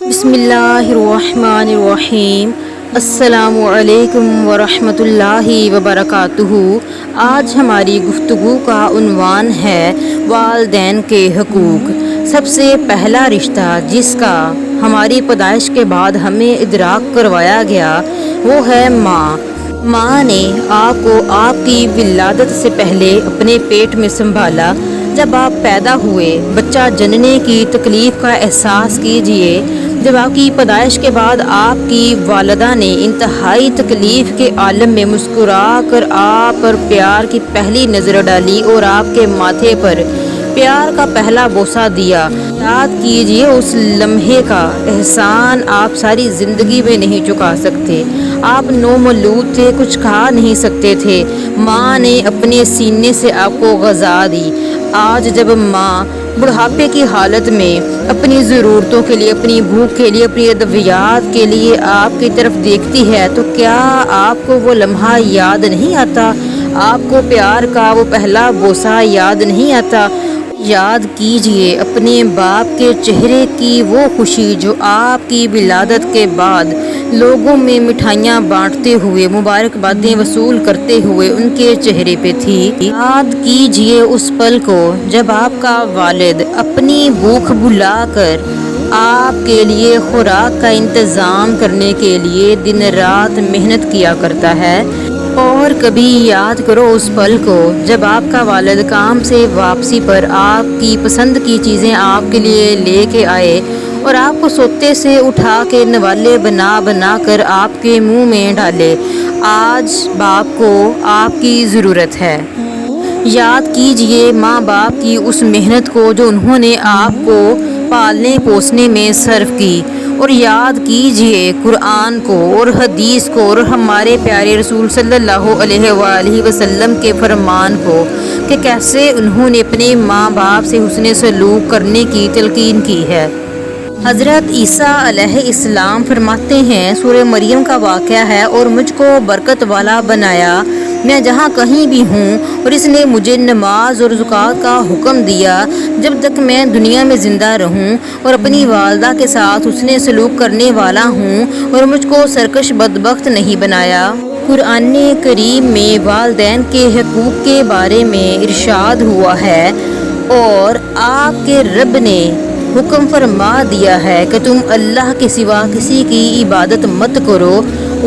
بسم اللہ الرحمن الرحیم۔ السلام علیکم ورحمۃ اللہ وبرکاتہ۔ آج ہماری گفتگو کا عنوان ہے والدین کے حقوق۔ سب سے پہلا رشتہ جس کا ہماری پیدائش کے بعد ہمیں ادراک کروایا گیا وہ ہے ماں۔ ماں نے آپ کو آپ کی ولادت سے پہلے اپنے پیٹ میں سنبھالا۔ جب آپ پیدا ہوئے، بچہ جننے کی تکلیف کا احساس کیجئے۔ جب آپ کی پیدائش کے بعد آپ کی والدہ نے انتہائی تکلیف کے عالم میں مسکرا کر آپ پر پیار کی پہلی نظر ڈالی اور آپ کے ماتھے پر پیار کا پہلا بوسہ دیا، یاد کیجئے اس لمحے کا احسان آپ ساری زندگی میں نہیں چکا سکتے۔ آپ نومولود تھے، کچھ کھا نہیں سکتے تھے، ماں نے اپنے سینے سے آپ کو غذا دی۔ آج جب ماں بڑھاپے کی حالت میں اپنی ضرورتوں کے لیے، اپنی بھوک کے لیے، اپنی ادویات کے لیے آپ کی طرف دیکھتی ہے تو کیا آپ کو وہ لمحہ یاد نہیں آتا؟ آپ کو پیار کا وہ پہلا بوسہ یاد نہیں آتا؟ یاد کیجئے اپنے باپ کے چہرے کی وہ خوشی جو آپ کی ولادت کے بعد لوگوں میں مٹھائیاں بانٹتے ہوئے، مبارکبادیں وصول کرتے ہوئے ان کے چہرے پہ تھی۔ یاد کیجئے اس پل کو جب آپ کا والد اپنی بھوک بھلا کر آپ کے لیے خوراک کا انتظام کرنے کے لیے دن رات محنت کیا کرتا ہے۔ اور کبھی یاد کرو اس پل کو جب آپ کا والد کام سے واپسی پر آپ کی پسند کی چیزیں آپ کے لیے لے کے آئے اور آپ کو سوتے سے اٹھا کے نوالے بنا بنا کر آپ کے منہ میں ڈالے۔ آج باپ کو آپ کی ضرورت ہے۔ یاد کیجئے ماں باپ کی اس محنت کو جو انہوں نے آپ کو پالنے پوسنے میں صرف کی، اور یاد کیجئے قرآن کو اور حدیث کو اور ہمارے پیارے رسول صلی اللہ علیہ وآلہ وسلم کے فرمان کو کہ کیسے انہوں نے اپنے ماں باپ سے حسن سلوک کرنے کی تلقین کی ہے۔ حضرت عیسیٰ علیہ السلام فرماتے ہیں، سورہ مریم کا واقعہ ہے، اور مجھ کو برکت والا بنایا، میں جہاں کہیں بھی ہوں، اور اس نے مجھے نماز اور زکوٰۃ کا حکم دیا جب تک میں دنیا میں زندہ رہوں، اور اپنی والدہ کے ساتھ حسن سلوک کرنے والا ہوں، اور مجھ کو سرکش بدبخت نہیں بنایا۔ قرآن کریم میں والدین کے حقوق کے بارے میں ارشاد ہوا ہے، اور آپ کے رب نے حکم فرما دیا ہے کہ تم اللہ کے سوا کسی کی عبادت مت کرو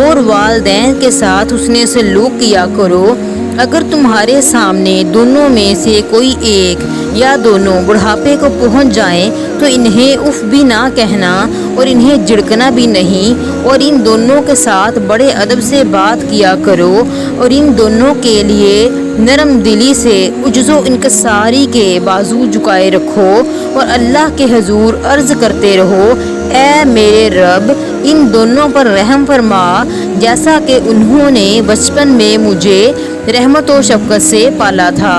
اور والدین کے ساتھ حسن سلوک کیا کرو۔ اگر تمہارے سامنے دونوں میں سے کوئی ایک یا دونوں بڑھاپے کو پہنچ جائیں تو انہیں اف بھی نہ کہنا اور انہیں جھڑکنا بھی نہیں، اور ان دونوں کے ساتھ بڑے ادب سے بات کیا کرو، اور ان دونوں کے لیے نرم دلی سے عجز و انکساری کے بازو جھکائے رکھو اور اللہ کے حضور عرض کرتے رہو، اے میرے رب ان دونوں پر رحم فرما جیسا کہ انہوں نے بچپن میں مجھے رحمت و شفقت سے پالا تھا۔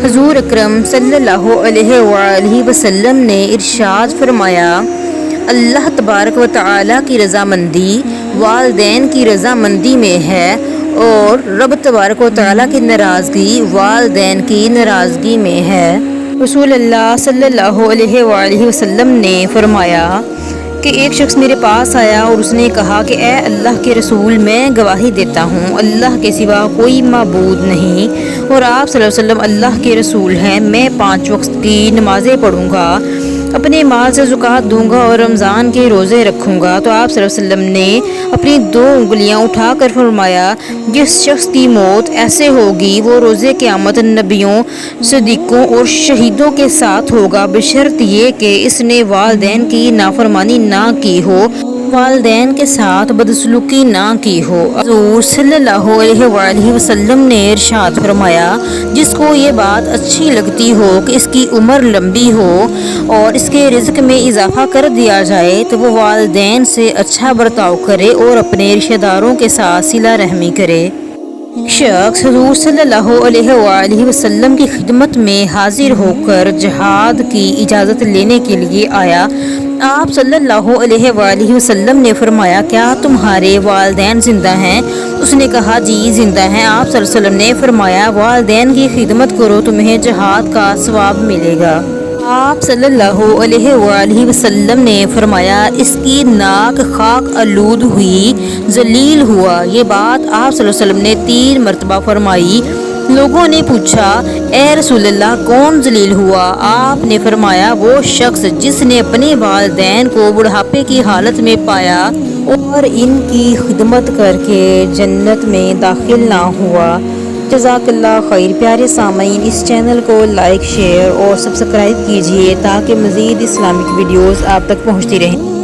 حضور اکرم صلی اللہ علیہ وآلہ وسلم نے ارشاد فرمایا، اللہ تبارک و تعالیٰ کی رضامندی والدین کی رضامندی میں ہے، اور رب تبارک و تعالیٰ کی ناراضگی والدین کی ناراضگی میں ہے۔ رسول اللہ صلی اللہ علیہ وآلہ وسلم نے فرمایا کہ ایک شخص میرے پاس آیا اور اس نے کہا کہ اے اللہ کے رسول، میں گواہی دیتا ہوں اللہ کے سوا کوئی معبود نہیں، اور آپ صلی اللہ علیہ وسلم اللہ کے رسول ہیں، میں 5 وقت کی نمازیں پڑھوں گا، اپنے مال سے زکوٰۃ دوں گا اور رمضان کے روزے رکھوں گا۔ تو آپ صلی اللہ علیہ وسلم نے اپنی 2 انگلیاں اٹھا کر فرمایا، جس شخص کی موت ایسے ہوگی وہ روزے قیامت نبیوں، صدیقوں اور شہیدوں کے ساتھ ہوگا، بشرط یہ کہ اس نے والدین کی نافرمانی نہ کی ہو، والدین کے ساتھ بدسلوکی نہ کی ہو۔ حضور صلی اللہ علیہ وآلہ وسلم نے ارشاد فرمایا، جس کو یہ بات اچھی لگتی ہو کہ اس کی عمر لمبی ہو اور اس کے رزق میں اضافہ کر دیا جائے تو وہ والدین سے اچھا برتاؤ کرے اور اپنے رشتہ داروں کے ساتھ صلہ رحمی کرے۔ شخص حضور صلی اللہ علیہ وآلہ وسلم کی خدمت میں حاضر ہو کر جہاد کی اجازت لینے کے لیے آیا۔ آپ صلی اللہ علیہ وآلہ وسلم نے فرمایا، کیا تمہارے والدین زندہ ہیں؟ اس نے کہا جی زندہ ہیں۔ آپ صلی اللہ علیہ وسلم نے فرمایا، والدین کی خدمت کرو، تمہیں جہاد کا ثواب ملے گا۔ آپ صلی اللہ علیہ وآلہ وسلم نے فرمایا اس کی ناک خاک آلود ہوئی، ذلیل ہوا۔ یہ بات آپ صلی اللہ علیہ وسلم نے 3 مرتبہ فرمائی۔ لوگوں نے پوچھا اے رسول اللہ کون ذلیل ہوا؟ آپ نے فرمایا وہ شخص جس نے اپنے والدین کو بڑھاپے کی حالت میں پایا اور ان کی خدمت کر کے جنت میں داخل نہ ہوا۔ جزاک اللہ خیر۔ پیارے سامعین، اس چینل کو لائک، شیئر اور سبسکرائب کیجیے تاکہ مزید اسلامک ویڈیوز آپ تک پہنچتی رہیں۔